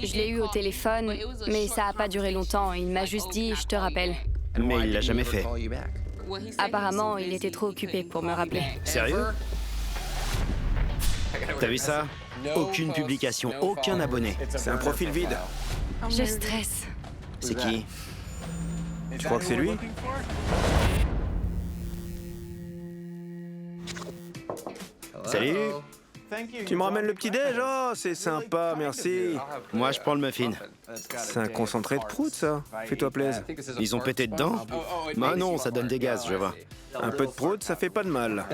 Je l'ai eu au téléphone, mais ça a pas duré longtemps. Il m'a juste dit « je te rappelle ». Mais il l'a jamais fait. Apparemment, il était trop occupé pour me rappeler. Sérieux? T'as vu ça? Aucune publication, aucun abonné. C'est un profil vide. Je stresse. C'est qui? Tu crois que c'est lui? Salut? Tu me ramènes le petit-déj? Oh, c'est sympa, merci. Moi, je prends le muffin. C'est un concentré de prout, ça. Fais-toi plaisir. Ils ont pété dedans? Bah non, ça donne des gaz, je vois. Un peu de prout, ça fait pas de mal.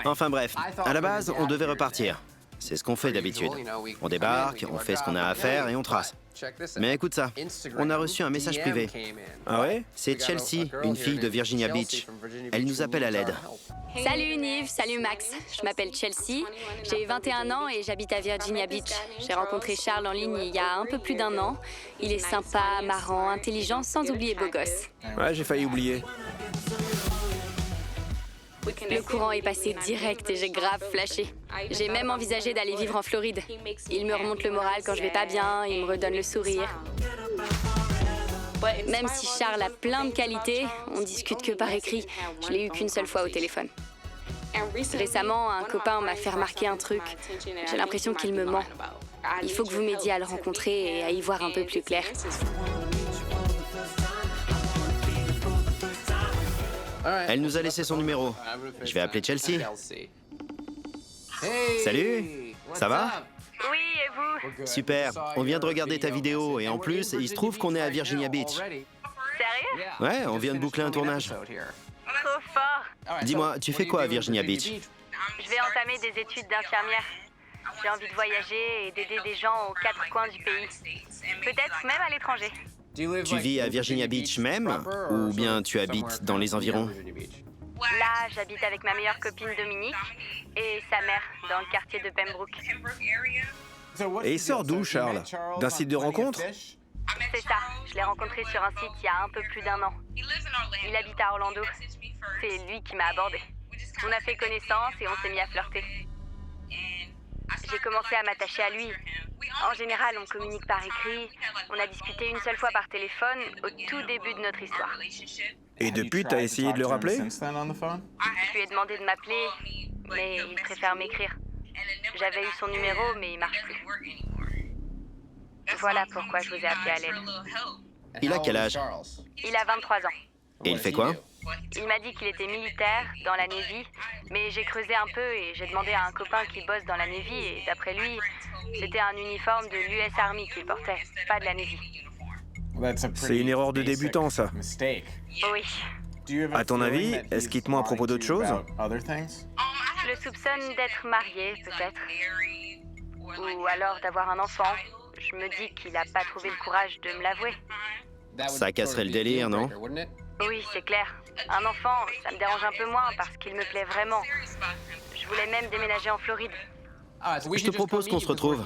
Enfin bref, à la base, on devait repartir. C'est ce qu'on fait d'habitude. On débarque, on fait ce qu'on a à faire et on trace. Mais écoute ça, on a reçu un message privé. Ah ouais? C'est Chelsea, une fille de Virginia Beach. Elle nous appelle à l'aide. Salut Nive, salut Max. Je m'appelle Chelsea, j'ai 21 ans et j'habite à Virginia Beach. J'ai rencontré Charles en ligne il y a un peu plus d'un an. Il est sympa, marrant, intelligent, sans oublier beau gosse. Ouais, j'ai failli oublier. Le courant est passé direct et j'ai grave flashé. J'ai même envisagé d'aller vivre en Floride. Il me remonte le moral quand je vais pas bien, il me redonne le sourire. Même si Charles a plein de qualités, on discute que par écrit. Je l'ai eu qu'une seule fois au téléphone. Récemment, un copain m'a fait remarquer un truc. J'ai l'impression qu'il me ment. Il faut que vous m'aidiez à le rencontrer et à y voir un peu plus clair. Elle nous a laissé son numéro. Je vais appeler Chelsea. Salut, ça va? Oui, et vous? Super, on vient de regarder ta vidéo et en plus, il se trouve qu'on est à Virginia Beach. Sérieux? Ouais, on vient de boucler un tournage. Trop fort! Dis-moi, tu fais quoi à Virginia Beach? Je vais entamer des études d'infirmière. J'ai envie de voyager et d'aider des gens aux quatre coins du pays. Peut-être même à l'étranger. Tu vis à Virginia Beach même? Ou bien tu habites dans les environs? Là, j'habite avec ma meilleure copine Dominique et sa mère dans le quartier de Pembroke. Et il sort d'où, Charles? D'un site de rencontre? C'est ça, je l'ai rencontré sur un site il y a un peu plus d'un an. Il habite à Orlando. C'est lui qui m'a abordé. On a fait connaissance et on s'est mis à flirter. J'ai commencé à m'attacher à lui. En général, on communique par écrit. On a discuté une seule fois par téléphone au tout début de notre histoire. Et depuis, t'as essayé de le rappeler? Je lui ai demandé de m'appeler, mais il préfère m'écrire. J'avais eu son numéro, mais il marche plus. Voilà pourquoi je vous ai appelé à l'aide. Il a quel âge? Il a 23 ans. Et il fait quoi? Il m'a dit qu'il était militaire dans la Navy, mais j'ai creusé un peu et j'ai demandé à un copain qui bosse dans la Navy et d'après lui, c'était un uniforme de l'US Army qu'il portait, pas de la Navy. C'est une erreur de débutant, ça. Oui. À ton avis, est-ce qu'il te ment à propos d'autre chose? Je le soupçonne d'être marié, peut-être. Ou alors d'avoir un enfant. Je me dis qu'il n'a pas trouvé le courage de me l'avouer. Ça casserait le délire, non? Oui, c'est clair. Un enfant, ça me dérange un peu moins parce qu'il me plaît vraiment. Je voulais même déménager en Floride. Je te propose qu'on se retrouve.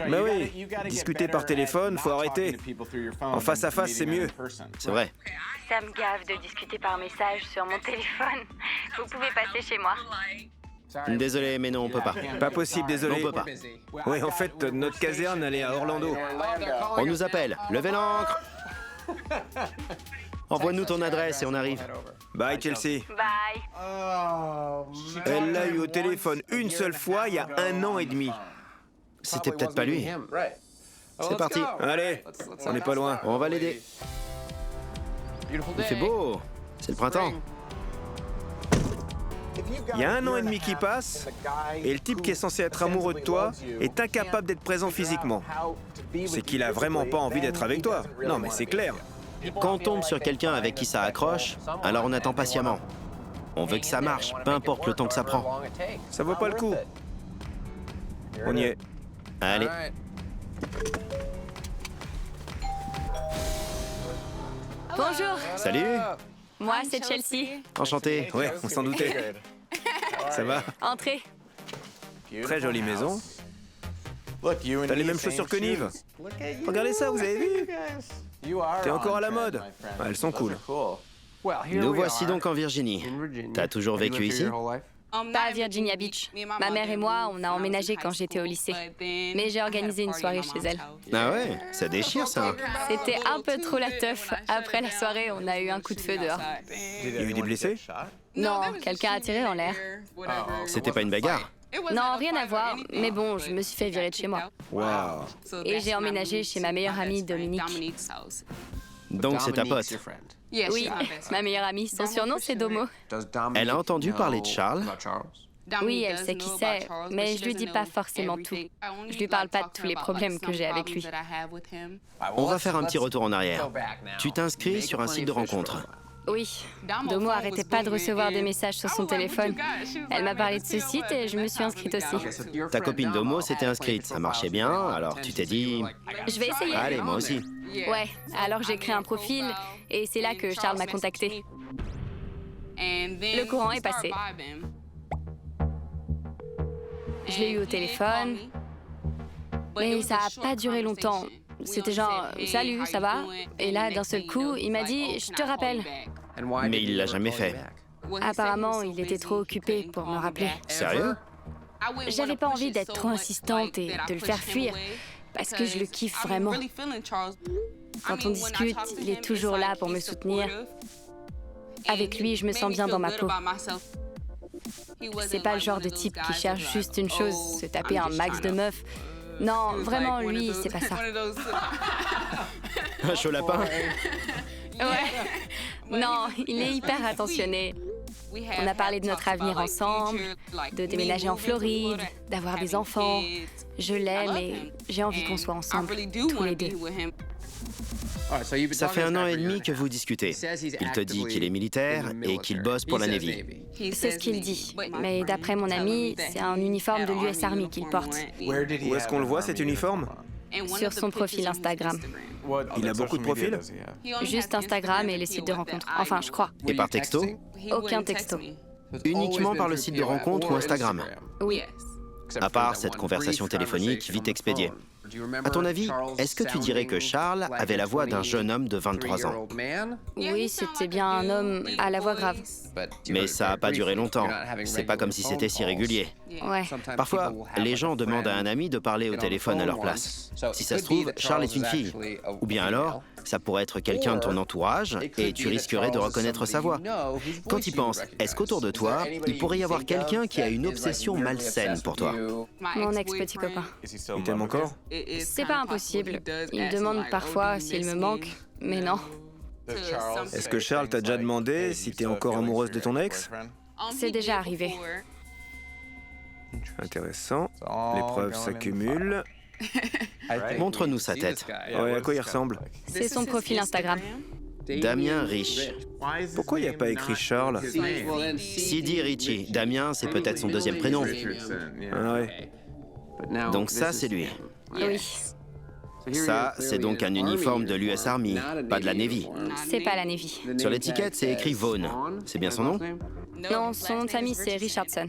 Mais oui, discuter par téléphone, faut arrêter. En face à face, c'est mieux. C'est vrai. Ça me gave de discuter par message sur mon téléphone. Vous pouvez passer chez moi. Désolé, mais non, on peut pas. Pas possible, désolé. On peut pas. Oui, en fait, notre caserne, elle est à Orlando. On nous appelle. Levez l'ancre. Envoie-nous ton adresse et on arrive. Bye, Chelsea. Bye. Elle l'a eu au téléphone une seule fois, il y a 1 an et demi. C'était peut-être pas lui. C'est parti. Allez, on n'est pas loin. On va l'aider. Il fait beau. C'est le printemps. Il y a 1 an et demi qui passe, et le type qui est censé être amoureux de toi est incapable d'être présent physiquement. C'est qu'il a vraiment pas envie d'être avec toi. Non, mais c'est clair. Quand on tombe sur quelqu'un avec qui ça accroche, alors on attend patiemment. On veut que ça marche, peu importe le temps que ça prend. Ça vaut pas le coup. On y est. Allez. Bonjour. Salut. Moi, c'est Chelsea. Enchanté. Ouais, on s'en doutait. Ça va? Entrez. Très jolie maison. T'as les mêmes chaussures que Nive. Regardez ça, vous avez vu? T'es encore à la mode. Ah, elles sont cool. Nous voici donc en Virginie. T'as toujours vécu ici? Pas à Virginia Beach. Ma mère et moi, on a emménagé quand j'étais au lycée. Mais j'ai organisé une soirée chez elle. Ah ouais, ça déchire ça. C'était un peu trop la teuf. Après la soirée, on a eu un coup de feu dehors. Il y a eu des blessés? Non, quelqu'un a tiré en l'air. C'était pas une bagarre? Non, rien à voir. Mais bon, je me suis fait virer de chez moi. Waouh. Et j'ai emménagé chez ma meilleure amie, Dominique. Donc c'est ta pote. Oui, ma meilleure amie. Son surnom, c'est Domo. Elle a entendu parler de Charles? Oui, elle sait qui c'est, mais je lui dis pas forcément tout. Je lui parle pas de tous les problèmes que j'ai avec lui. On va faire un petit retour en arrière. Tu t'inscris sur un site de rencontre. Oui, Domo arrêtait pas de recevoir des messages sur son téléphone. Elle m'a parlé de ce site et je me suis inscrite aussi. Ta copine Domo s'était inscrite, ça marchait bien, alors tu t'es dit... Je vais essayer. Allez, moi aussi. Ouais, alors j'ai créé un profil et c'est là que Charles m'a contacté. Le courant est passé. Je l'ai eu au téléphone, mais ça a pas duré longtemps. C'était genre « Salut, ça va ?» Et là, d'un seul coup, il m'a dit « Je te rappelle ». Mais il l'a jamais fait. Apparemment, il était trop occupé pour me rappeler. Sérieux? J'avais pas envie d'être trop insistante et de le faire fuir, parce que je le kiffe vraiment. Quand on discute, il est toujours là pour me soutenir. Avec lui, je me sens bien dans ma peau. C'est pas le genre de type qui cherche juste une chose, se taper un max de meufs. Non, vraiment, lui, c'est pas ça. Un chaud lapin? Ouais. Non, il est hyper attentionné. On a parlé de notre avenir ensemble, de déménager en Floride, d'avoir des enfants. Je l'aime et j'ai envie qu'on soit ensemble, tous les deux. Ça fait 1 an et demi que vous discutez. Il te dit qu'il est militaire et qu'il bosse pour la Navy. C'est ce qu'il dit. Mais d'après mon ami, c'est un uniforme de l'US Army qu'il porte. Où est-ce qu'on le voit, cet uniforme? Sur son profil Instagram. Il a beaucoup de profils? Juste Instagram et les sites de rencontres. Enfin, je crois. Et par texto? Aucun texto. Uniquement par le site de rencontre ou Instagram? Oui. À part cette conversation téléphonique vite expédiée. À ton avis, est-ce que tu dirais que Charles avait la voix d'un jeune homme de 23 ans? Oui, c'était bien un homme à la voix grave. Mais ça n'a pas duré longtemps. C'est pas comme si c'était si régulier. Ouais. Parfois, les gens demandent à un ami de parler au téléphone à leur place. Si ça se trouve, Charles est une fille. Ou bien alors, ça pourrait être quelqu'un de ton entourage et tu risquerais de reconnaître sa voix. Quand tu y penses, est-ce qu'autour de toi, il pourrait y avoir quelqu'un qui a une obsession malsaine pour toi? Mon ex-petit copain. Il t'aime encore? C'est pas impossible. Il me demande parfois s'il me manque, mais non. Est-ce que Charles t'a déjà demandé si t'es encore amoureuse de ton ex? C'est déjà arrivé. Intéressant. Les preuves s'accumulent. Montre-nous sa tête. Ouais, à quoi il ressemble? C'est son profil Instagram. Damien Rich. Pourquoi il n'y a pas écrit Charles? Sidi Richie. Damien, c'est peut-être son deuxième prénom. Ah ouais. Donc ça, c'est lui. Oui. Ça, c'est donc un uniforme de l'US Army, pas de la Navy. C'est pas la Navy. Sur l'étiquette, c'est écrit Vaughn. C'est bien son nom? Non, son nom de famille, c'est Richardson.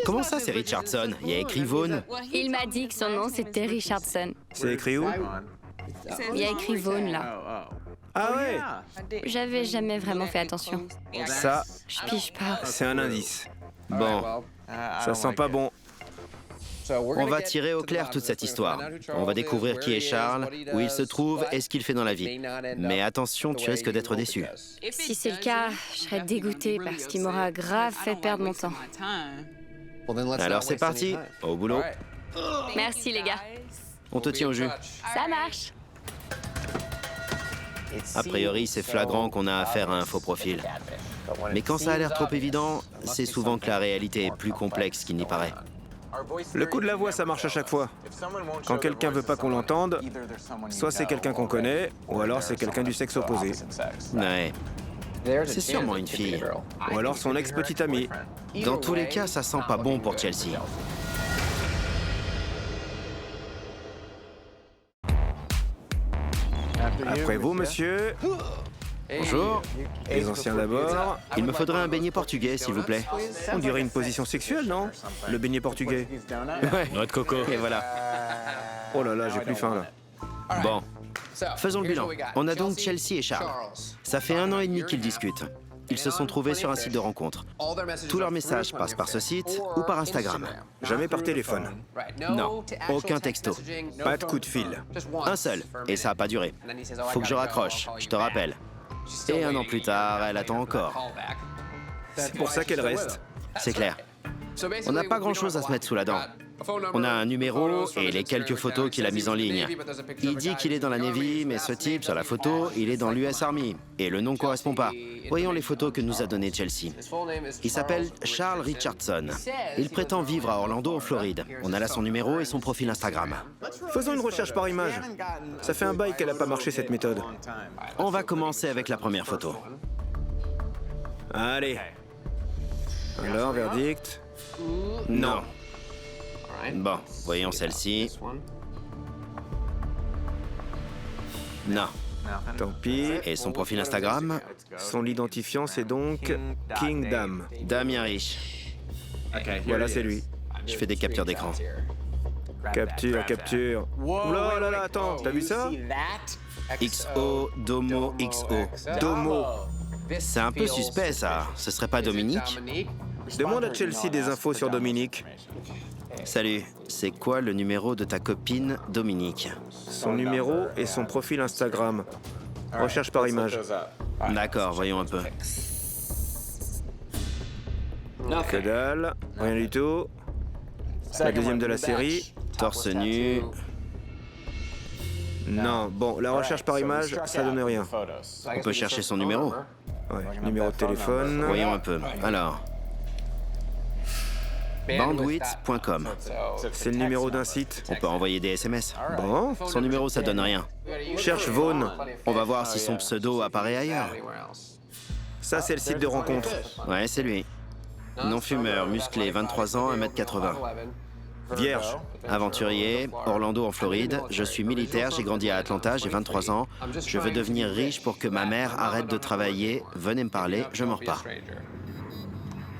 Comment ça, c'est Richardson? Il y a écrit Vaughn. Il m'a dit que son nom, c'était Richardson. C'est écrit où? Il y a écrit Vaughn, là. Ah ouais? J'avais jamais vraiment fait attention. Ça, Je pige pas. c'est un indice. Bon, Ça sent pas bon. on va tirer au clair toute cette histoire. On va découvrir qui est Charles, où il se trouve et ce qu'il fait dans la vie. Mais attention, tu risques d'être déçu. Si c'est le cas, je serais dégoûtée parce qu'il m'aura grave fait perdre mon temps. Alors c'est parti, au boulot. Merci les gars. On te tient au jus. Ça marche. A priori, c'est flagrant qu'on a affaire à un faux profil. Mais quand ça a l'air trop évident, c'est souvent que la réalité est plus complexe qu'il n'y paraît. Le coup de la voix, ça marche à chaque fois. Quand quelqu'un veut pas qu'on l'entende, soit c'est quelqu'un qu'on connaît, ou alors c'est quelqu'un du sexe opposé. Ouais, c'est sûrement une fille. Ou alors son ex-petit ami. Dans tous les cas, ça sent pas bon pour Chelsea. Après vous, monsieur. Bonjour. Les anciens d'abord. Il me faudrait un beignet portugais, s'il vous plaît. On dirait une position sexuelle, non? Le beignet portugais. Ouais, noix de coco. Et voilà. Oh là là, j'ai plus faim là. Bon, faisons le bilan. On a donc Chelsea et Charles. Ça fait 1 an et demi qu'ils discutent. Ils se sont trouvés sur un site de rencontre. Tous leurs messages passent par ce site ou par Instagram. Jamais par téléphone. Non, aucun texto. Pas de coup de fil. Un seul, et ça n'a pas duré. Faut que je raccroche, je te rappelle. Et 1 an plus tard, elle attend encore. C'est pour ça qu'elle reste. C'est clair. On n'a pas grand-chose à se mettre sous la dent. On a un numéro et les quelques photos qu'il a mises en ligne. Il dit qu'il est dans la Navy, mais ce type, sur la photo, il est dans l'US Army. Et le nom ne correspond pas. Voyons les photos que nous a données Chelsea. Il s'appelle Charles Richardson. Il prétend vivre à Orlando, en Floride. On a là son numéro et son profil Instagram. Faisons une recherche par image. Ça fait un bail qu'elle n'a pas marché, cette méthode. On va commencer avec la première photo. Allez. Alors, verdict? Non. Bon, voyons celle-ci. Non. Tant pis. Et son profil Instagram? Son identifiant, c'est donc King Dam. Damien Rich. Voilà, c'est lui. Je fais des captures d'écran. Capture. Oula, là, attends, t'as vu ça? XO, Domo, XO. Domo. C'est un peu suspect, ça. Ce serait pas Dominique? Demande à Chelsea des infos sur Dominique. Salut, c'est quoi le numéro de ta copine Dominique? Son numéro et son profil Instagram. Recherche par image. D'accord, voyons un peu. Que dalle, rien du tout. La deuxième de la série. Torse nu. Non, bon, la recherche par image, ça donne rien. On peut chercher son numéro. Ouais, numéro de téléphone. Voyons un peu. Alors. Bandwidth.com. C'est le numéro d'un site. On peut envoyer des SMS. Bon, Son numéro, ça donne rien. cherche Vaughn. On va voir si son pseudo apparaît ailleurs. Ça, c'est le site de rencontre. Ouais, c'est lui. Non-fumeur, musclé, 23 ans, 1m80. Vierge. Aventurier, Orlando en Floride. Je suis militaire, j'ai grandi à Atlanta, j'ai 23 ans. Je veux devenir riche pour que ma mère arrête de travailler. Venez me parler, je m'en repars.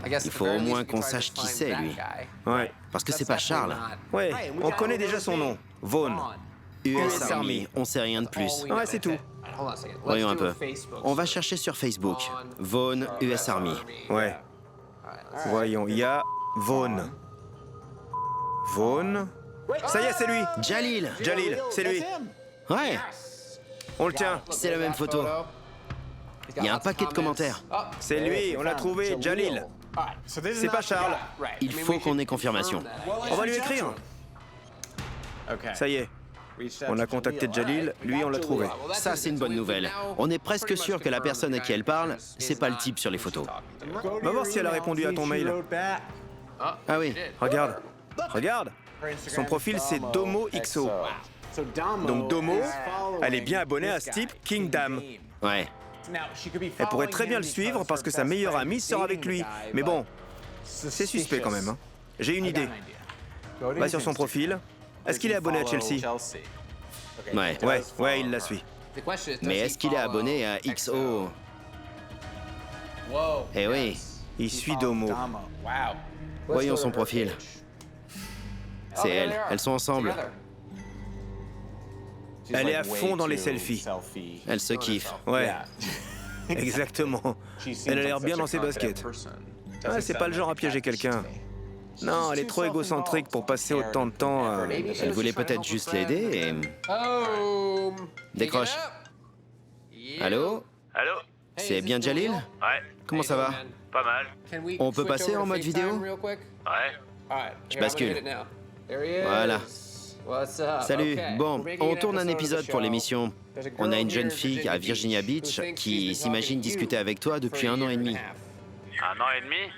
Il faut au moins qu'on sache qui c'est, lui. Ouais. Parce que c'est pas Charles. Ouais, on connaît déjà son nom. Vaughn. US Army, on sait rien de plus. Ouais, c'est tout. Voyons un peu. On va chercher sur Facebook. Vaughn, US Army. Ouais. Voyons, il y a Vaughn. Vaughn. Ça y est, c'est lui. Jalil. Jalil, c'est lui. Ouais, On le tient. c'est la même photo. Il y a un paquet de commentaires. C'est lui, on l'a trouvé, Jalil. C'est pas Charles. Il faut qu'on ait confirmation. On va lui écrire. Ça y est. On a contacté Jalil, lui on l'a trouvé. Ça, c'est une bonne nouvelle. On est presque sûr que la personne à qui elle parle, c'est pas le type sur les photos. Va voir si elle a répondu à ton mail. Ah oui. Regarde. Regarde. Son profil c'est Domo XO. Donc Domo, elle est bien abonnée à ce type King Dam. Ouais. Elle pourrait très bien le suivre parce que sa meilleure amie sort avec lui. Mais bon, c'est suspect quand même. Hein. J'ai une idée. Va sur son profil. Est-ce qu'il est abonné à Chelsea? Ouais. Ouais, il la suit. Mais est-ce qu'il est abonné à XO? Eh oui. Il suit Domo. Voyons son profil. C'est elle. Elles sont ensemble. Elle est à fond dans les selfies. Elles se kiffent. Ouais, exactement. Elle a l'air bien dans ses baskets. Ah, c'est pas le genre à piéger quelqu'un. Non, elle est trop égocentrique pour passer autant de temps à... Elle voulait peut-être juste l'aider et... Décroche. Allô? Allô? C'est bien Jalil? Ouais, Comment ça va? pas mal. On peut passer en mode vidéo? Ouais. Je bascule. Voilà. Salut. Bon, on tourne un épisode pour l'émission. On a une jeune fille à Virginia Beach qui s'imagine discuter avec toi depuis 1 an et demi. 1 an et demi?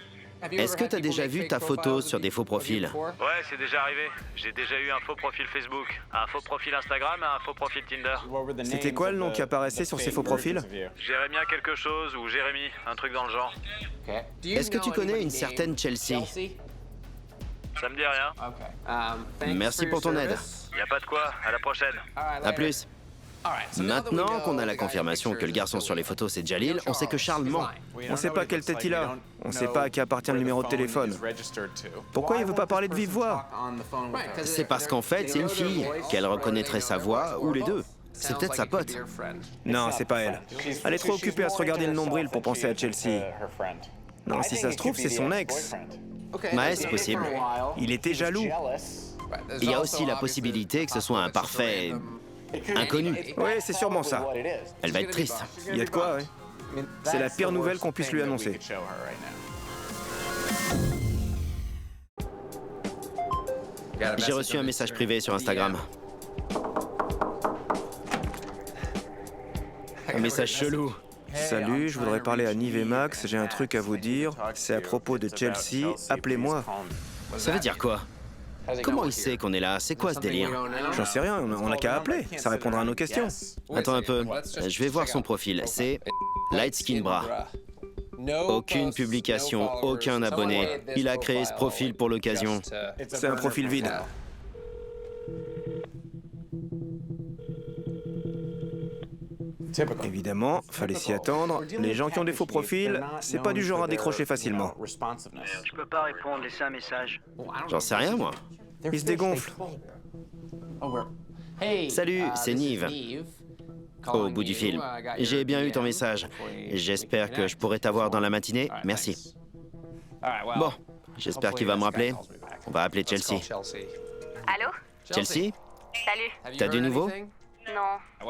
Est-ce que t'as déjà vu ta photo sur des faux profils? Ouais, c'est déjà arrivé. J'ai déjà eu un faux profil Facebook, un faux profil Instagram et un faux profil Tinder. C'était quoi le nom qui apparaissait sur ces faux profils? Jérémia quelque chose ou Jérémy, un truc dans le genre. Est-ce que tu connais une certaine Chelsea? Ça me dit rien. Merci pour ton aide. Y a pas de quoi, à la prochaine. À plus. Maintenant qu'on a la confirmation que le garçon sur les photos c'est Jalil, on sait que Charles ment. On sait pas quelle tête il a. On sait pas à qui appartient le numéro de téléphone. Pourquoi il veut pas parler de vive voix? C'est parce qu'en fait c'est une fille, qu'elle reconnaîtrait sa voix ou les deux. C'est peut-être sa pote. Non, c'est pas elle. Elle est trop occupée à se regarder le nombril pour penser à Chelsea. Non, si ça se trouve, c'est son ex. Ouais, c'est possible. Il était jaloux. Il y a aussi la possibilité que ce soit un parfait inconnu. Oui, c'est sûrement ça. Elle va être triste. Il y a de quoi, ouais. C'est la pire nouvelle qu'on puisse lui annoncer. J'ai reçu un message privé sur Instagram. Un message chelou. Salut, je voudrais parler à Nive et Max, j'ai un truc à vous dire. C'est à propos de Chelsea, appelez-moi. Ça veut dire quoi? Comment il sait qu'on est là? C'est quoi ce délire? J'en sais rien, on n'a qu'à appeler, ça répondra à nos questions. Attends un peu, je vais voir son profil. C'est Light Skin Bra. Aucune publication, aucun abonné. Il a créé ce profil pour l'occasion. C'est un profil vide. Évidemment, fallait s'y attendre. Les gens qui ont des faux profils, c'est pas du genre à décrocher facilement. Je peux pas répondre, laissez un message. J'en sais rien, moi. Ils se dégonflent. Salut, c'est Nive. Au bout du fil. J'ai bien eu ton message. J'espère que je pourrai t'avoir dans la matinée. Merci. Bon, j'espère qu'il va me rappeler. On va appeler Chelsea. Allô? Chelsea, Salut. t'as du nouveau? Non.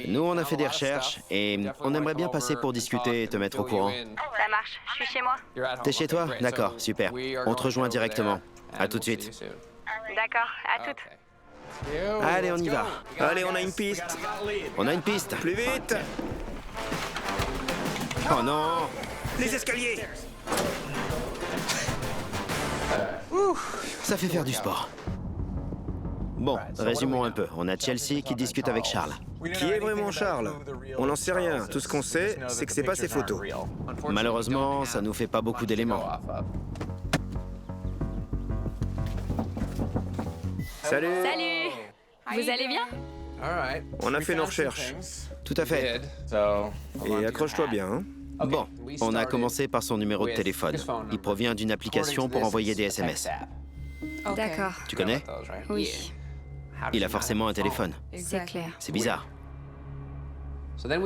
Nous, on a fait des recherches et on aimerait bien passer pour discuter et te mettre au courant. Ça marche, je suis chez moi. T'es chez toi? D'accord, super. On te rejoint directement. À tout de suite. D'accord, à toutes. Allez, on y va. Allez, on a une piste. On a une piste. Plus vite. Oh non! Les escaliers. Ça fait faire du sport. Bon, résumons un peu. On a Chelsea qui discute avec Charles. Qui est vraiment Charles? On n'en sait rien. Tout ce qu'on sait, c'est que c'est pas ses photos. Malheureusement, ça nous fait pas beaucoup d'éléments. Salut. Salut! Vous allez bien? On a fait nos recherches. Tout à fait. Et accroche-toi bien, hein. Bon, on a commencé par son numéro de téléphone. Il provient d'une application pour envoyer des SMS. D'accord, Tu connais? oui, Il a forcément un téléphone. c'est clair. C'est bizarre.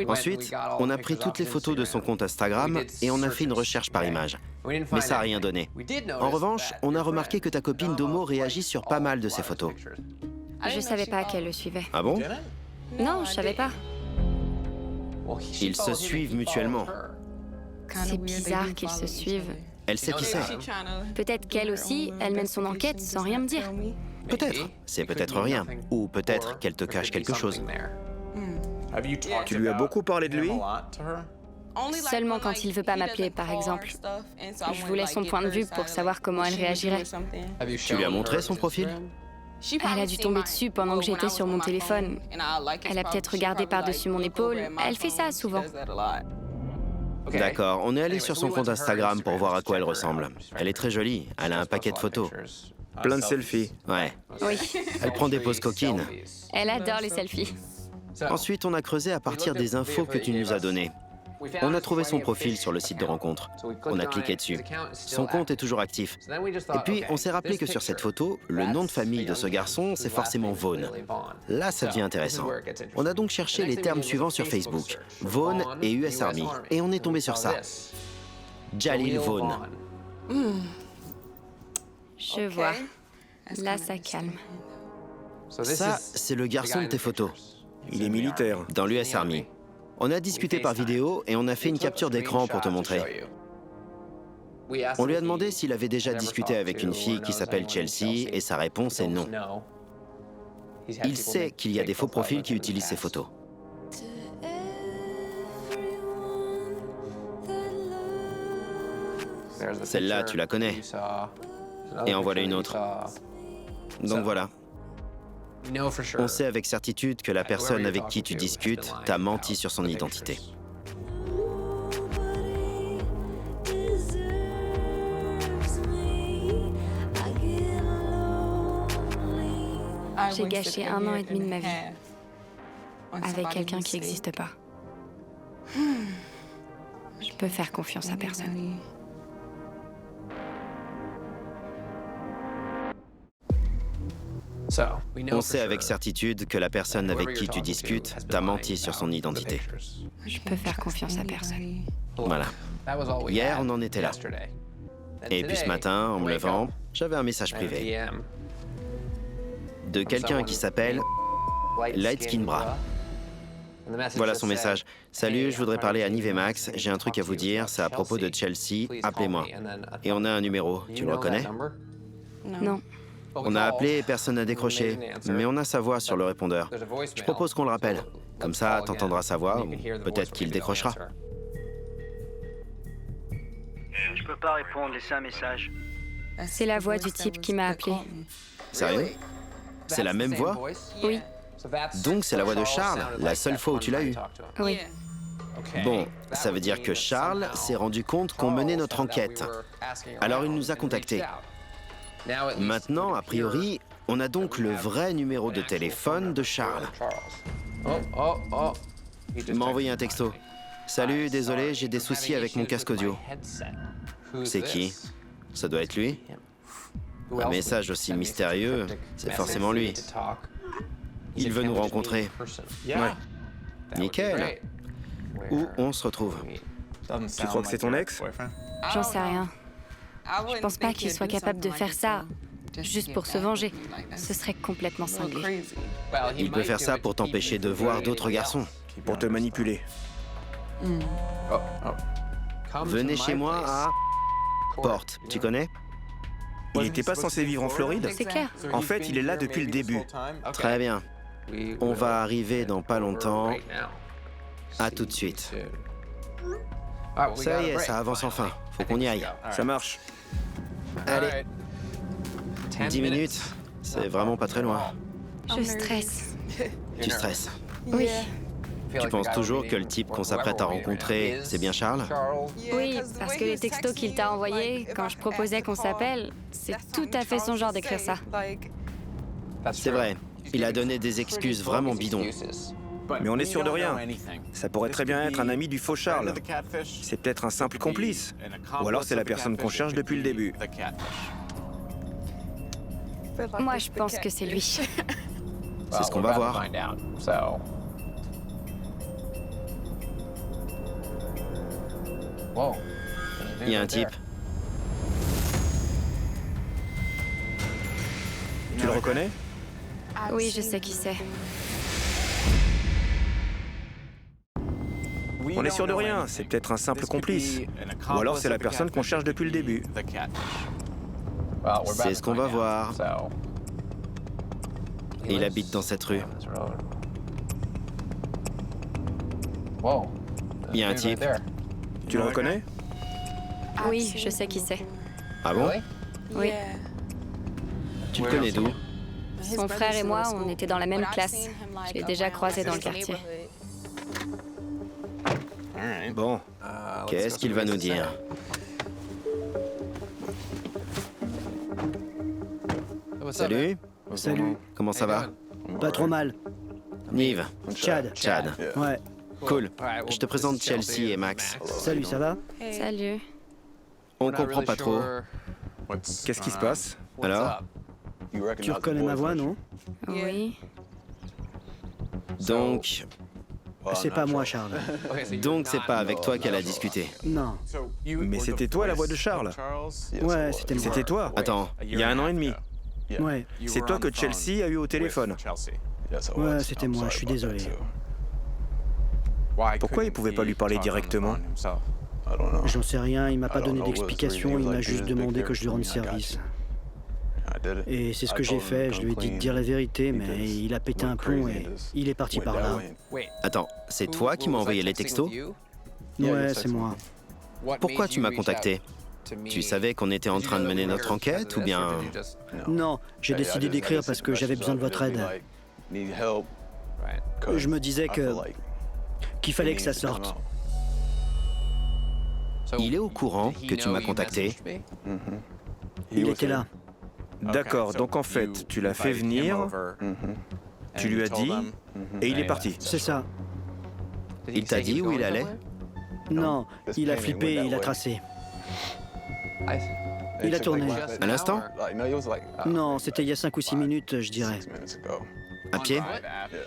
Ensuite, on a pris toutes les photos de son compte Instagram et on a fait une recherche par image. Mais ça n'a rien donné. En revanche, on a remarqué que ta copine Domo réagit sur pas mal de ses photos. Je savais pas qu'elle le suivait. Ah bon? Non, je savais pas. Ils se suivent mutuellement. C'est bizarre qu'ils se suivent. Elle sait qui c'est. Peut-être qu'elle aussi, elle mène son enquête sans rien me dire. Peut-être. C'est peut-être rien. Ou peut-être qu'elle te cache quelque chose. Tu lui as beaucoup parlé de lui? Seulement quand il veut pas m'appeler, par exemple. Je voulais son point de vue pour savoir comment elle réagirait. Tu lui as montré son profil? Elle a dû tomber dessus pendant que j'étais sur mon téléphone. Elle a peut-être regardé par-dessus mon épaule. Elle fait ça souvent. D'accord, on est allé sur son compte Instagram pour voir à quoi elle ressemble. Elle est très jolie, elle a un paquet de photos. Plein de selfies. Ouais, Oui, elle prend des poses coquines. elle adore les selfies. Ensuite, on a creusé à partir des infos que tu nous as données. On a trouvé son profil sur le site de rencontre. On a cliqué dessus. Son compte est toujours actif. Et puis, on s'est rappelé que sur cette photo, le nom de famille de ce garçon, c'est forcément Vaughn. Là, ça devient intéressant. On a donc cherché les termes suivants sur Facebook. Vaughn et US Army. Et on est tombé sur ça. Jalil Vaughn. Je vois. Là, ça calme. Ça, c'est le garçon de tes photos. Il est militaire. Dans l'US Army. On a discuté par vidéo et on a fait une capture d'écran pour te montrer. On lui a demandé s'il avait déjà discuté avec une fille qui s'appelle Chelsea et sa réponse est non. Il sait qu'il y a des faux profils qui utilisent ses photos. Celle-là, tu la connais. Et en voilà une autre. Donc voilà. On sait avec certitude que la personne avec qui tu discutes t'a menti sur son identité. J'ai gâché 1 an et demi de ma vie avec quelqu'un qui n'existe pas. Je peux faire confiance à personne. On sait avec certitude que la personne avec qui tu discutes t'a menti sur son identité. Je peux faire confiance à personne. Voilà. Hier, on en était là. Et puis ce matin, en me levant, j'avais un message privé de quelqu'un qui s'appelle Lightskin Bra. Voilà son message. Salut, je voudrais parler à Nive et Max. J'ai un truc à vous dire, c'est à propos de Chelsea. Appelez-moi. Et on a un numéro. Tu le reconnais? Non. On a appelé et personne n'a décroché. Mais on a sa voix sur le répondeur. Je propose qu'on le rappelle. Comme ça, t'entendras sa voix, ou peut-être qu'il décrochera. Je peux pas répondre, laissez un message. C'est la voix du type qui m'a appelé. Sérieux? C'est la même voix? Oui. Donc c'est la voix de Charles, la seule fois où tu l'as eu. Oui. Bon, ça veut dire que Charles s'est rendu compte qu'on menait notre enquête. Alors il nous a contactés. Maintenant, a priori, on a donc le vrai numéro de téléphone de Charles. Il m'a envoyé un texto. Salut, désolé, j'ai des soucis avec mon casque audio. C'est qui? Ça doit être lui. Un message aussi mystérieux, c'est forcément lui. Il veut nous rencontrer. Ouais. Nickel. Où on se retrouve? Tu crois que c'est ton ex? J'en sais rien. Je pense pas qu'il soit capable de faire ça juste pour se venger. Ce serait complètement cinglé. Il peut faire ça pour t'empêcher de voir d'autres garçons. Pour te manipuler. Venez chez moi à Porte. Tu connais? Il n'était pas censé vivre en Floride? C'est clair. En fait, il est là depuis le début. Très bien. On va arriver dans pas longtemps. À tout de suite. Ça y est, ça avance enfin. Faut qu'on y aille. Ça marche. Allez. 10 minutes. C'est vraiment pas très loin. Je stresse. Tu stresses. Oui. Tu penses toujours que le type qu'on s'apprête à rencontrer, c'est bien Charles? Oui, parce que les textos qu'il t'a envoyés quand je proposais qu'on s'appelle, c'est tout à fait son genre d'écrire ça. C'est vrai. Il a donné des excuses vraiment bidons. Mais on est sûr de rien. Ça pourrait très bien être un ami du faux Charles. C'est peut-être un simple complice. Ou alors c'est la personne qu'on cherche depuis le début. Moi, je pense que c'est lui. C'est ce qu'on va voir. Il y a un type. Tu le reconnais? Oui, je sais qui c'est. On est sûr de rien. C'est peut-être un simple complice. Ou alors c'est la personne qu'on cherche depuis le début. C'est ce qu'on va voir. Il habite dans cette rue. Il y a un type. Tu le reconnais? Oui, je sais qui c'est. Ah bon? Oui. Tu le connais d'où? Son frère et moi, on était dans la même classe. Je l'ai déjà croisé dans le quartier. Bon. Qu'est-ce qu'il va nous dire? Salut. Salut. Comment ça va? Pas trop mal. Nive. Chad. Chad. Ouais. Cool. Je te présente Chelsea et Max. Salut, ça va? Salut. On comprend pas trop. Qu'est-ce qui se passe? Alors? Tu reconnais ma voix, non? Oui. Donc... C'est pas moi, Charles. Donc c'est pas avec toi qu'elle a discuté. Non. Mais c'était toi la voix de Charles? Ouais, c'était moi. C'était toi? Attends. Il y a 1 an et demi. Ouais. C'est toi que Chelsea a eu au téléphone. Ouais, c'était moi, je suis désolé. Pourquoi il pouvait pas lui parler directement? J'en sais rien, il m'a pas donné d'explication, il m'a juste demandé que je lui rende service. Et c'est ce que j'ai fait, je lui ai dit de dire la vérité, mais il a pété un plomb et il est parti par là. Attends, c'est toi qui m'as envoyé les textos? Ouais, c'est moi. Pourquoi tu m'as contacté? Tu savais qu'on était en train de mener notre enquête ou bien... Non, j'ai décidé d'écrire parce que j'avais besoin de votre aide. Je me disais qu'il fallait que ça sorte. Il est au courant que tu m'as contacté? Il était là. D'accord, donc en fait, tu l'as fait venir, tu lui as dit, et il est parti. C'est ça. Il t'a dit où il allait? Non, il a flippé et il a tracé. Il a tourné. À l'instant? Non, c'était il y a 5 ou 6 minutes, je dirais. À pied?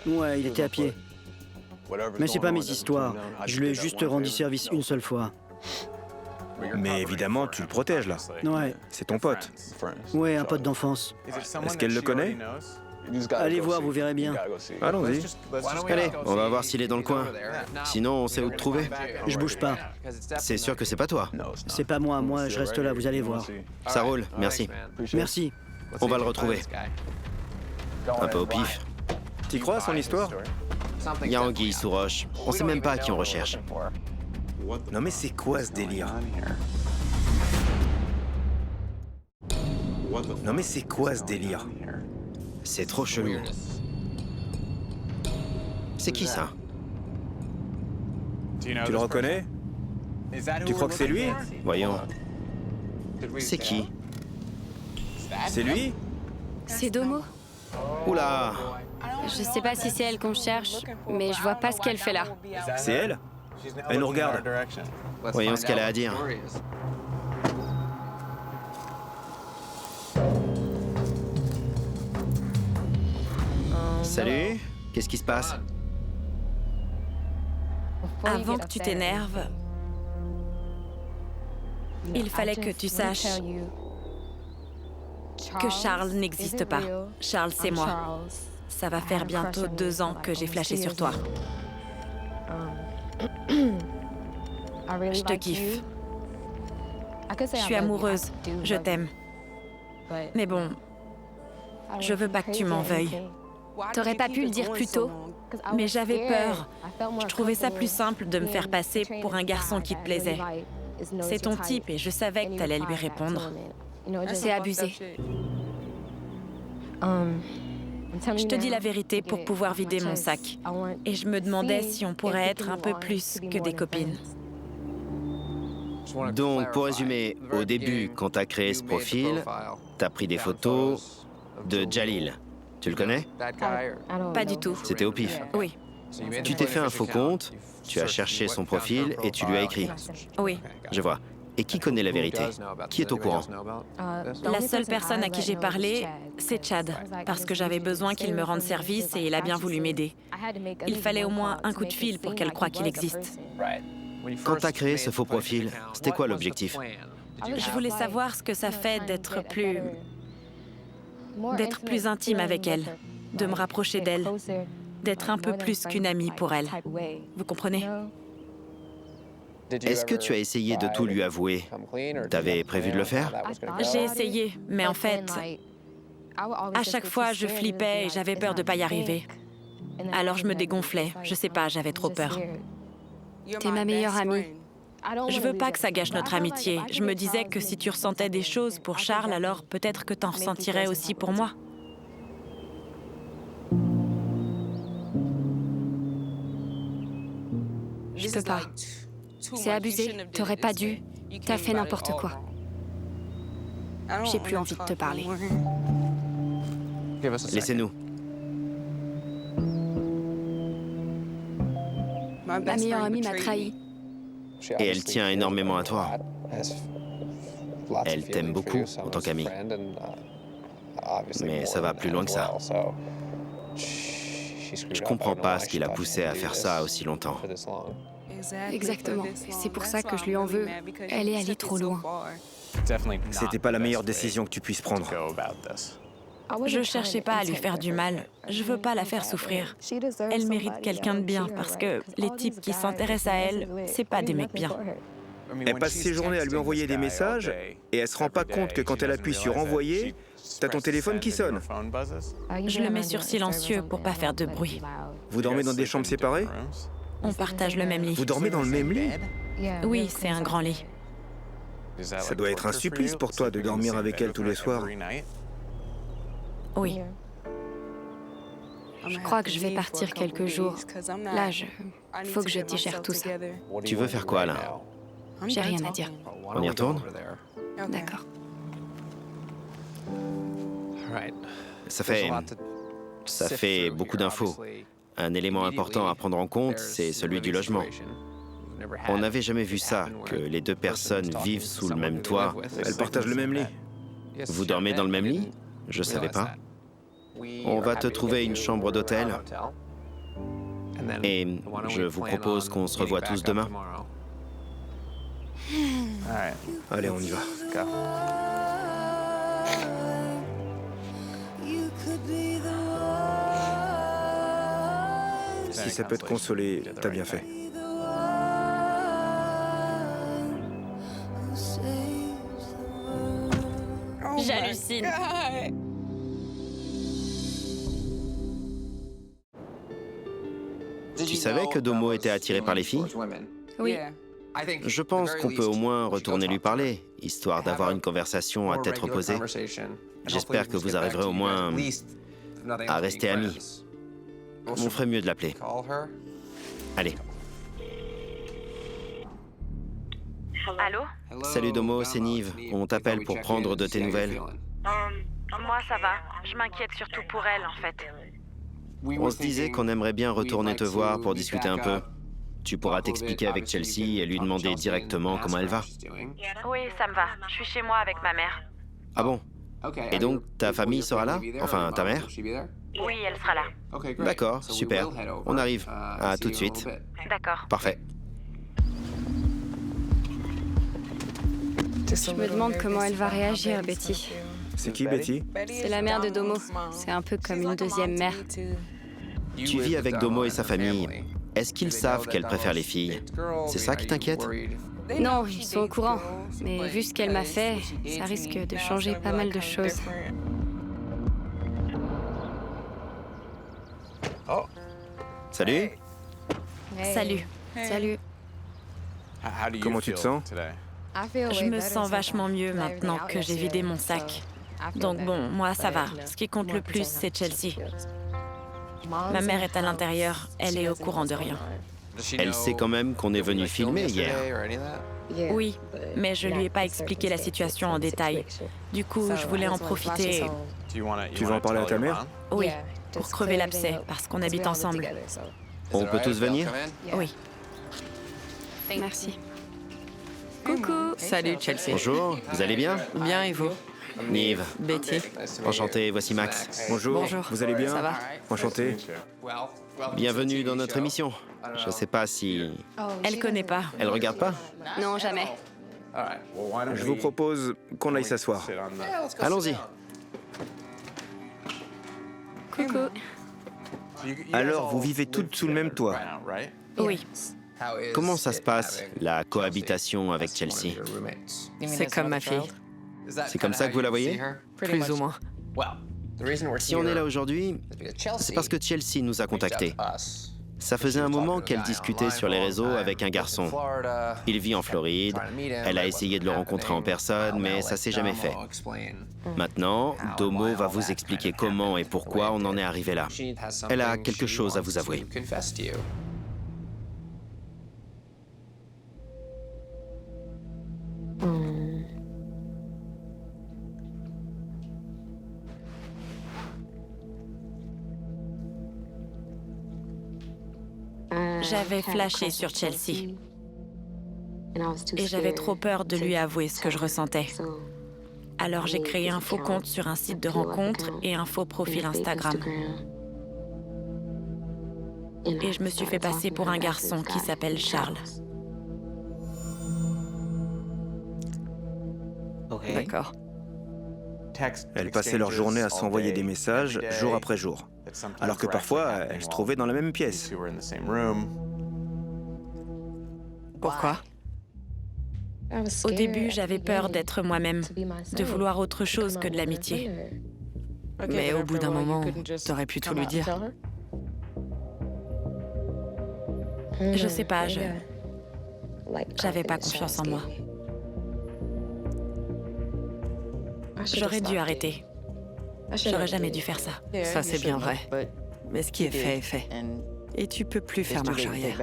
Ouais, il était à pied. Mais c'est pas mes histoires. Je lui ai juste rendu service une seule fois. Mais évidemment, tu le protèges là. Ouais. C'est ton pote. Ouais, un pote d'enfance. Est-ce qu'elle le connaît? Allez voir, vous verrez bien. Allons-y. Allez, on va voir s'il est dans le coin. Sinon, on sait où te trouver. Je bouge pas. C'est sûr que c'est pas toi. C'est pas moi, je reste là, vous allez voir. Ça roule, merci. Merci. On va le retrouver. Un peu au pif. T'y crois à son histoire? Il y a anguille sous roche. On sait même pas qui on recherche. Non mais c'est quoi ce délire? Non mais c'est quoi ce délire? C'est trop chelou. C'est qui ça? Tu le reconnais? Tu crois que c'est lui? Voyons. C'est qui? C'est lui? C'est Domo. Oula! Je sais pas si c'est elle qu'on cherche, mais je vois pas ce qu'elle fait là. C'est elle? Elle nous regarde. Voyons ce qu'elle a à dire. Salut, qu'est-ce qui se passe? Avant que tu t'énerves, il fallait que tu saches que Charles n'existe pas. Charles, c'est moi. Ça va faire bientôt 2 ans que j'ai flashé sur toi. Je te kiffe. Je suis amoureuse. Je t'aime. Mais bon, je veux pas que tu m'en veuilles. T'aurais pas pu le dire plus tôt? Mais j'avais peur. Je trouvais ça plus simple de me faire passer pour un garçon qui te plaisait. C'est ton type et je savais que t'allais lui répondre. C'est abusé. Je te dis la vérité pour pouvoir vider mon sac. Et je me demandais si on pourrait être un peu plus que des copines. Donc, pour résumer, au début, quand t'as créé ce profil, t'as pris des photos de Jalil. Tu le connais? Pas du tout. C'était au pif. Oui, Tu t'es fait un faux compte, tu as cherché son profil et tu lui as écrit. oui. Je vois. Et qui connaît la vérité? Qui est au courant? La seule personne à qui j'ai parlé, c'est Chad, parce que j'avais besoin qu'il me rende service et il a bien voulu m'aider. Il fallait au moins un coup de fil pour qu'elle croie qu'il existe. Quand t'as créé ce faux profil, c'était quoi l'objectif? Je voulais savoir ce que ça fait d'être plus intime avec elle, de me rapprocher d'elle, d'être un peu plus qu'une amie pour elle. Vous comprenez? Est-ce que tu as essayé de tout lui avouer? T'avais prévu de le faire? J'ai essayé, mais en fait, à chaque fois, je flippais et j'avais peur de pas y arriver. Alors je me dégonflais. Je sais pas, j'avais trop peur. T'es ma meilleure amie. Je veux pas que ça gâche notre amitié. Je me disais que si tu ressentais des choses pour Charles, alors peut-être que t'en ressentirais aussi pour moi. Je peux pas. C'est abusé. T'aurais pas dû. T'as fait n'importe quoi. J'ai plus envie de te parler. Laissez-nous. Ma meilleure amie m'a trahi. Et elle tient énormément à toi. Elle t'aime beaucoup en tant qu'amie. Mais ça va plus loin que ça. Je comprends pas ce qui l'a poussée à faire ça aussi longtemps. Exactement. C'est pour ça que je lui en veux. Elle est allée trop loin. C'était pas la meilleure décision que tu puisses prendre. Je cherchais pas à lui faire du mal. Je veux pas la faire souffrir. Elle mérite quelqu'un de bien parce que les types qui s'intéressent à elle, c'est pas des mecs bien. Elle passe ses journées à lui envoyer des messages et elle se rend pas compte que quand elle appuie sur envoyer, t'as ton téléphone qui sonne. Je le mets sur silencieux pour pas faire de bruit. Vous dormez dans des chambres séparées? On partage le même lit. Vous dormez dans le même lit? Oui, c'est un grand lit. Ça doit être un supplice pour toi de dormir avec elle tous les soirs. Oui. Je crois que je vais partir quelques jours. Là, faut que je digère tout ça. Tu veux faire quoi, là? J'ai rien à dire. On y retourne? D'accord. Ça fait beaucoup d'infos. Un élément important à prendre en compte, c'est celui du logement. On n'avait jamais vu ça, que les deux personnes vivent sous le même toit. Elles partagent le même lit. Vous dormez dans le même lit? Je savais pas. On va te trouver une chambre d'hôtel. Et je vous propose qu'on se revoie tous demain. Allez, on y va. Si ça peut te consoler, t'as bien fait. J'hallucine. Tu savais que Domo était attiré par les filles? Oui. Je pense qu'on peut au moins retourner lui parler, histoire d'avoir une conversation à tête reposée. J'espère que vous arriverez au moins à rester amis. On ferait mieux de l'appeler. Allez. Allô? Salut Domo, c'est Nive. On t'appelle pour prendre de tes nouvelles. Moi, ça va. Je m'inquiète surtout pour elle, en fait. On se disait qu'on aimerait bien retourner te voir pour discuter un peu. Tu pourras t'expliquer avec Chelsea et lui demander directement comment elle va. Oui, ça me va. Je suis chez moi avec ma mère. Ah bon? Et donc, ta famille sera là? Enfin, ta mère? Oui, elle sera là. D'accord, super. On arrive. À tout de suite. D'accord. Parfait. Je me demande comment elle va réagir, Betty. C'est qui, Betty? C'est la mère de Domo. C'est un peu comme une deuxième mère. Tu vis avec Domo et sa famille. Est-ce qu'ils savent qu'elle préfère les filles? C'est ça qui t'inquiète? Non, ils sont au courant. Mais vu ce qu'elle m'a fait, ça risque de changer pas mal de choses. Salut. Salut. Salut. Comment tu te sens? Je me sens vachement mieux maintenant que j'ai vidé mon sac. Donc bon, moi ça va. Ce qui compte le plus, c'est Chelsea. Ma mère est à l'intérieur, elle est au courant de rien. Elle sait quand même qu'on est venu filmer hier. Oui, mais je lui ai pas expliqué la situation en détail. Du coup, je voulais en profiter. Tu veux en parler à ta mère? Oui, pour crever l'abcès, parce qu'on habite ensemble. On peut tous venir? Oui. Merci. Coucou. Salut Chelsea. Bonjour, vous allez bien? Bien et vous? Nive. Betty. Enchanté, voici Max. Bonjour. Bonjour. Vous allez bien? Ça va? Enchanté. Bienvenue dans notre émission. Je sais pas si... Elle connaît pas. Elle regarde pas? Non, jamais. Je vous propose qu'on aille s'asseoir. Allons-y. Coucou. Alors, vous vivez toutes sous le même toit? Oui. Comment ça se passe, la cohabitation avec Chelsea? C'est comme ma fille. C'est comme ça que vous la voyez? Plus ou moins. Si on est là aujourd'hui, c'est parce que Chelsea nous a contactés. Ça faisait un moment qu'elle discutait sur les réseaux avec un garçon. Il vit en Floride, elle a essayé de le rencontrer en personne, mais ça s'est jamais fait. Maintenant, Domo va vous expliquer comment et pourquoi on en est arrivé là. Elle a quelque chose à vous avouer. J'avais flashé sur Chelsea. Et j'avais trop peur de lui avouer ce que je ressentais. Alors j'ai créé un faux compte sur un site de rencontre et un faux profil Instagram. Et je me suis fait passer pour un garçon qui s'appelle Charles. D'accord. Elles passaient leur journée à s'envoyer des messages jour après jour. Alors que parfois, elles se trouvaient dans la même pièce. Pourquoi? Au début, j'avais peur d'être moi-même, de vouloir autre chose que de l'amitié. Mais au bout d'un moment, t'aurais pu tout lui dire. Je sais pas, j'avais pas confiance en moi. J'aurais dû arrêter. J'aurais jamais dû faire ça. Ça, c'est bien vrai. Mais ce qui est fait est fait. Et tu peux plus faire marche arrière.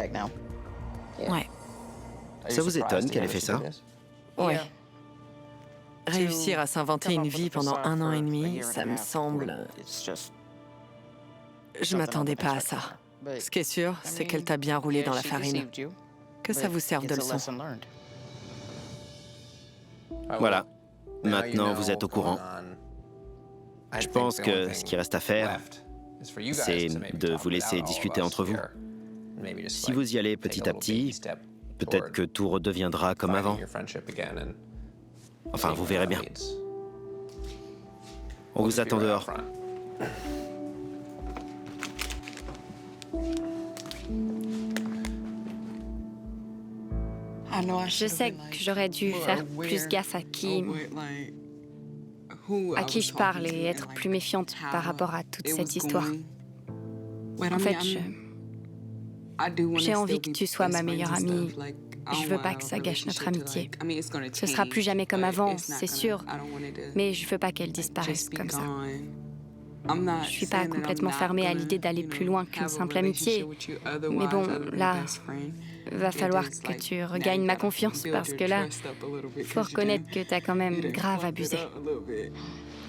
Ouais. Ça vous étonne qu'elle ait fait ça? Ouais. Réussir à s'inventer une vie pendant 1 an et demi, ça me semble... Je m'attendais pas à ça. Ce qui est sûr, c'est qu'elle t'a bien roulé dans la farine. Que ça vous serve de leçon. Voilà. Maintenant, vous êtes au courant. Je pense que ce qui reste à faire, c'est de vous laisser discuter entre vous. Si vous y allez petit à petit, peut-être que tout redeviendra comme avant. Enfin, vous verrez bien. On vous attend dehors. Je sais que j'aurais dû faire plus gaffe à qui je parle et être plus méfiante par rapport à toute cette histoire. En fait, j'ai envie que tu sois ma meilleure amie. Je veux pas que ça gâche notre amitié. Ce sera plus jamais comme avant, c'est sûr, mais je veux pas qu'elle disparaisse comme ça. Je suis pas complètement fermée à l'idée d'aller plus loin qu'une simple amitié. Mais bon, là, va falloir que tu regagnes ma confiance parce que là, faut reconnaître que t'as quand même grave abusé.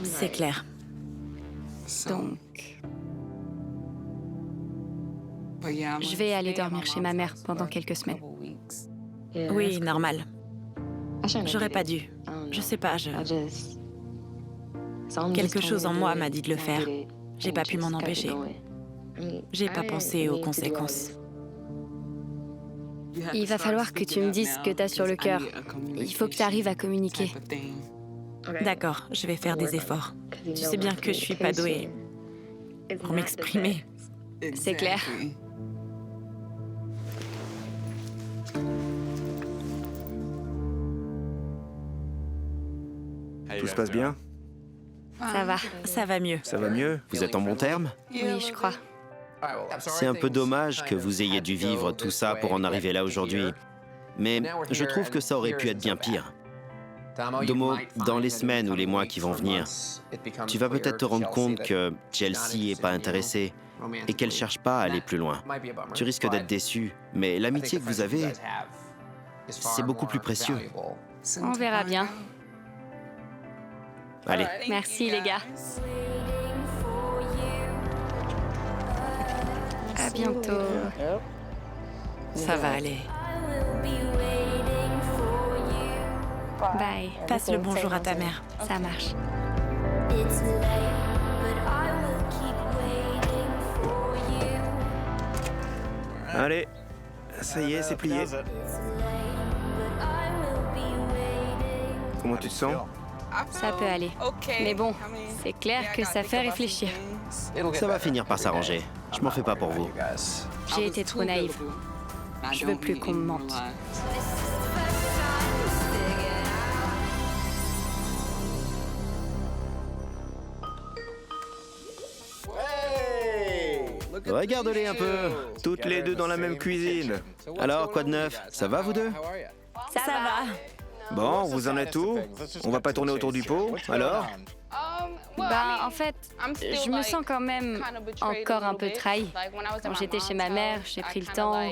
C'est clair. Donc, je vais aller dormir chez ma mère pendant quelques semaines. Oui, normal. J'aurais pas dû. Je sais pas, Quelque chose en moi m'a dit de le faire. J'ai pas pu m'en empêcher. J'ai pas pensé aux conséquences. Il va falloir que tu me dises ce que t'as sur le cœur. Il faut que tu arrives à communiquer. D'accord, je vais faire des efforts. Tu sais bien que je suis pas douée pour m'exprimer. C'est clair. Tout se passe bien? Ça va. Ça va mieux. Ça va mieux? Vous êtes en bon terme? Oui, je crois. C'est un peu dommage que vous ayez dû vivre tout ça pour en arriver là aujourd'hui. Mais je trouve que ça aurait pu être bien pire. Domo, dans les semaines ou les mois qui vont venir, tu vas peut-être te rendre compte que Chelsea est pas intéressée et qu'elle cherche pas à aller plus loin. Tu risques d'être déçu, mais l'amitié que vous avez, c'est beaucoup plus précieux. On verra bien. Allez. Merci les gars. À bientôt. Ça va aller. Bye. Passe le bonjour à ta mère. Ça marche. Allez, ça y est, c'est plié. Comment tu te sens? Ça peut aller. Mais bon, c'est clair que ça fait réfléchir. Ça va finir par s'arranger. Je m'en fais pas pour vous. J'ai été trop naïve. Je veux plus qu'on me mente. Regarde-les un peu. Toutes les deux dans la même cuisine. Alors, quoi de neuf? Ça va, vous deux? Ça va. Bon, vous en êtes où? On va pas tourner autour du pot, alors? En fait, je me sens quand même encore un peu trahie. Quand j'étais chez ma mère, j'ai pris le temps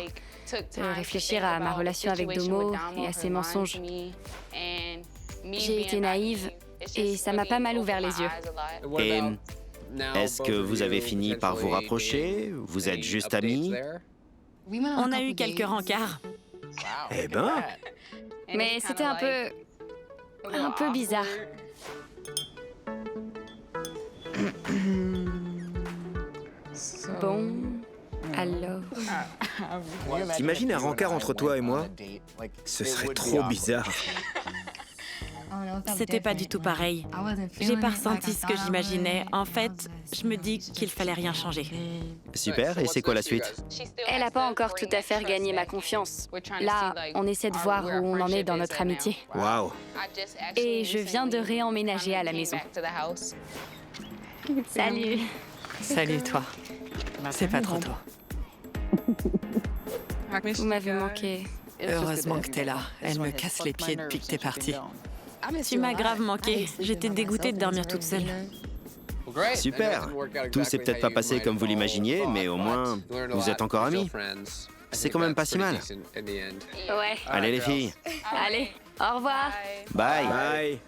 de réfléchir à ma relation avec Domo et à ses mensonges. J'ai été naïve et ça m'a pas mal ouvert les yeux. Et est-ce que vous avez fini par vous rapprocher? Vous êtes juste amis? On a eu quelques rencarts. Eh ben, Mais c'était un peu bizarre. Bon, alors... t'imagines un rencard entre toi et moi? Ce serait trop bizarre. C'était pas du tout pareil. J'ai pas ressenti ce que j'imaginais. En fait, je me dis qu'il fallait rien changer. Super, et c'est quoi la suite? Elle a pas encore tout à fait regagné ma confiance. Là, on essaie de voir où on en est dans notre amitié. Waouh. Et je viens de réemménager à la maison. Salut. Salut, toi. C'est pas trop tôt. Vous m'avez manqué. Heureusement que t'es là. Elle me casse les pieds depuis que t'es partie. Tu m'as grave manqué. J'étais dégoûtée de dormir toute seule. Super. Tout s'est peut-être pas passé comme vous l'imaginiez, mais au moins, vous êtes encore amis. C'est quand même pas si mal. Ouais. Allez les filles. Allez, au revoir. Bye. Bye.